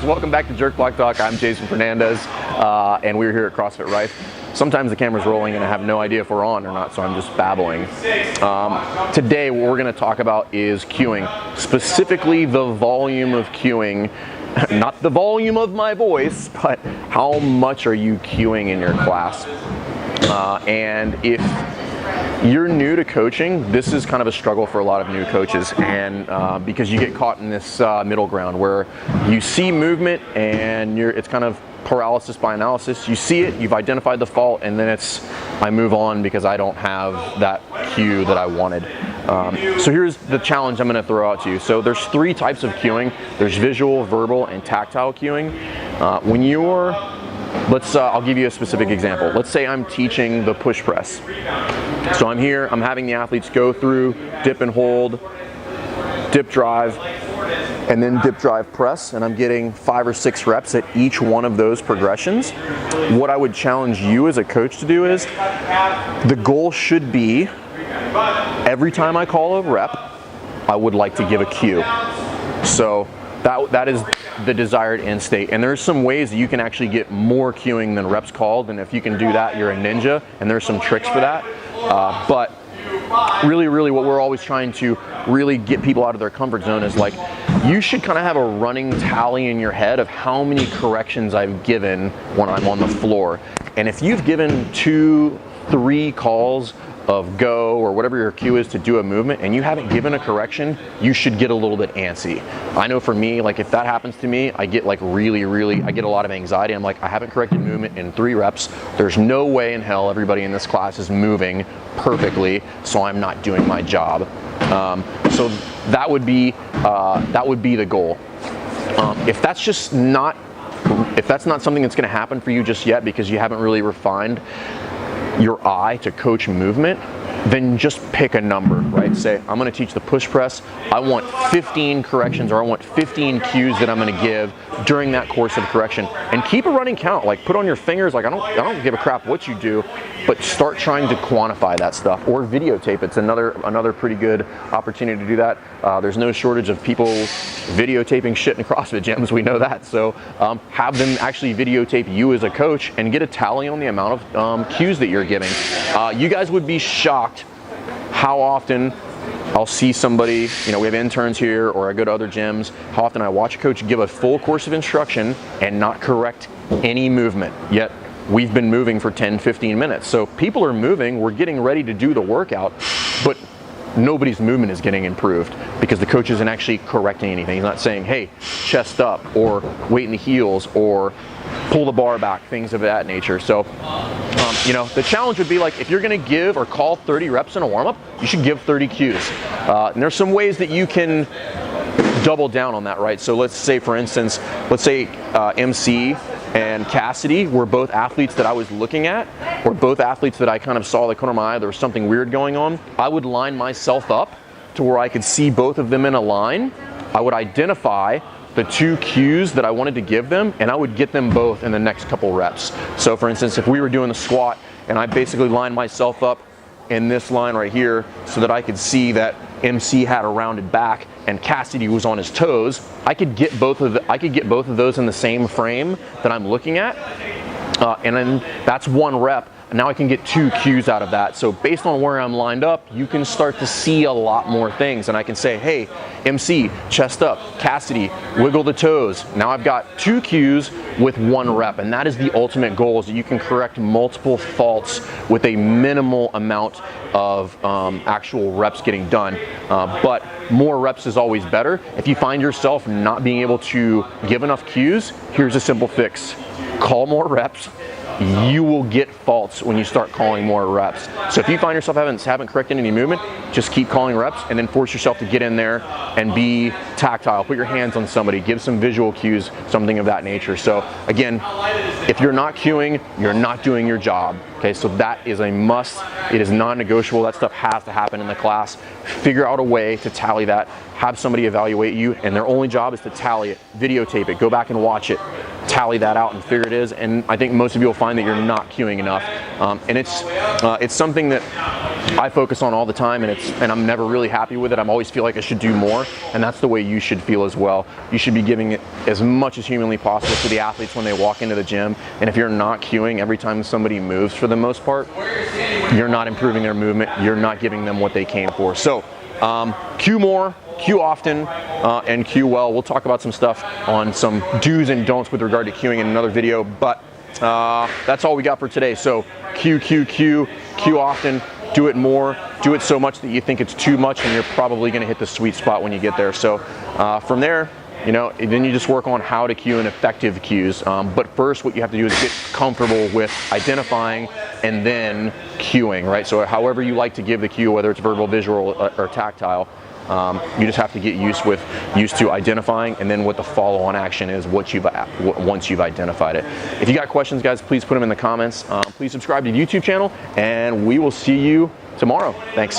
Welcome back to Jerk Block Talk. I'm Jason Fernandez, and we're here at CrossFit Rife. Sometimes the camera's rolling and I have no idea if we're on or not, so I'm just babbling. Today, what we're going to talk about is cueing, specifically the volume of cueing, not the volume of my voice, but how much are you cueing in your class. And if you're new to coaching, this is kind of a struggle for a lot of new coaches, and because you get caught in this middle ground where you see movement and it's kind of paralysis by analysis. You see it, you've identified the fault, and then I move on because I don't have that cue that I wanted. So here's the challenge I'm going to throw out to you. So there's three types of cueing. There's visual, verbal, and tactile cueing. When you're I'll give you a specific example. Let's say I'm teaching the push press. So I'm here, I'm having the athletes go through dip and hold, dip drive, and then dip drive press, and I'm getting 5 or 6 reps at each one of those progressions. What I would challenge you as a coach to do is, the goal should be, every time I call a rep, I would like to give a cue. So that is the desired end state. And there's some ways that you can actually get more cueing than reps called, and if you can do that, you're a ninja, and there's some tricks for that. But really what we're always trying to really get people out of their comfort zone is, like, you should kind of have a running tally in your head of how many corrections I've given when I'm on the floor. And if you've given 2, 3 calls of go or whatever your cue is to do a movement and you haven't given a correction, you should get a little bit antsy. I know for me, like, if that happens to me, I get like I get a lot of anxiety. I'm like, I haven't corrected movement in 3 reps. There's no way in hell everybody in this class is moving perfectly, so I'm not doing my job. So that would be the goal. If that's not something that's going to happen for you just yet because you haven't really refined your eye to coach movement, then just pick a number, right? Say, I'm going to teach the push press. I want 15 corrections, or I want 15 cues that I'm going to give during that course of correction, and keep a running count. Like, put on your fingers. Like, I don't give a crap what you do, but start trying to quantify that stuff, or videotape. It's another pretty good opportunity to do that. There's no shortage of people videotaping shit in CrossFit gyms. We know that. So have them actually videotape you as a coach and get a tally on the amount of cues that you're giving. You guys would be shocked how often I'll see somebody, we have interns here, or I go to other gyms, how often I watch a coach give a full course of instruction and not correct any movement, yet we've been moving for 10, 15 minutes. So people are moving, we're getting ready to do the workout, but nobody's movement is getting improved because the coach isn't actually correcting anything. He's not saying, hey, chest up, or weight in the heels, or pull the bar back, things of that nature. So, the challenge would be, like, if you're going to give or call 30 reps in a warm-up, you should give 30 cues. And there's some ways that you can double down on that, right? So let's say, for instance, MC and Cassidy were both athletes that I was looking at, or both athletes that I kind of saw the corner of my eye, there was something weird going on. I would line myself up to where I could see both of them in a line. I would identify the 2 cues that I wanted to give them, and I would get them both in the next couple reps. So for instance, if we were doing the squat and I basically lined myself up in this line right here so that I could see that MC had a rounded back and Cassidy was on his toes, I could get both of those in the same frame that I'm looking at, and then that's 1 rep. Now I can get 2 cues out of that. So based on where I'm lined up, you can start to see a lot more things. And I can say, hey, MC, chest up, Cassidy, wiggle the toes. Now I've got 2 cues with 1 rep. And that is the ultimate goal, is that you can correct multiple faults with a minimal amount of actual reps getting done. But more reps is always better. If you find yourself not being able to give enough cues, here's a simple fix. Call more reps, you will get faults when you start calling more reps. So if you find yourself haven't corrected any movement, just keep calling reps and then force yourself to get in there and be tactile. Put your hands on somebody, give some visual cues, something of that nature. So again, if you're not cueing, you're not doing your job. Okay, so that is a must. It is non-negotiable. That stuff has to happen in the class. Figure out a way to tally that. Have somebody evaluate you, and their only job is to tally it, videotape it, go back and watch it, tally that out and figure it is. And I think most of you will find that you're not cueing enough. And it's something that I focus on all the time, and I'm never really happy with it. I always feel like I should do more, and that's the way you should feel as well. You should be giving it as much as humanly possible to the athletes when they walk into the gym. And if you're not cueing every time somebody moves, for the most part, you're not improving their movement. You're not giving them what they came for. So cue more, cue often, and cue well. We'll talk about some stuff on some do's and don'ts with regard to cueing in another video, but that's all we got for today. So cue often, do it more, do it so much that you think it's too much, and you're probably going to hit the sweet spot when you get there. So from there, then you just work on how to cue and effective cues. But first, what you have to do is get comfortable with identifying and then cueing, right? So however you like to give the cue, whether it's verbal, visual, or tactile, you just have to get used to identifying, and then what the follow-on action is once you've identified it. If you got questions, guys, please put them in the comments. Please subscribe to the YouTube channel, and we will see you tomorrow. Thanks.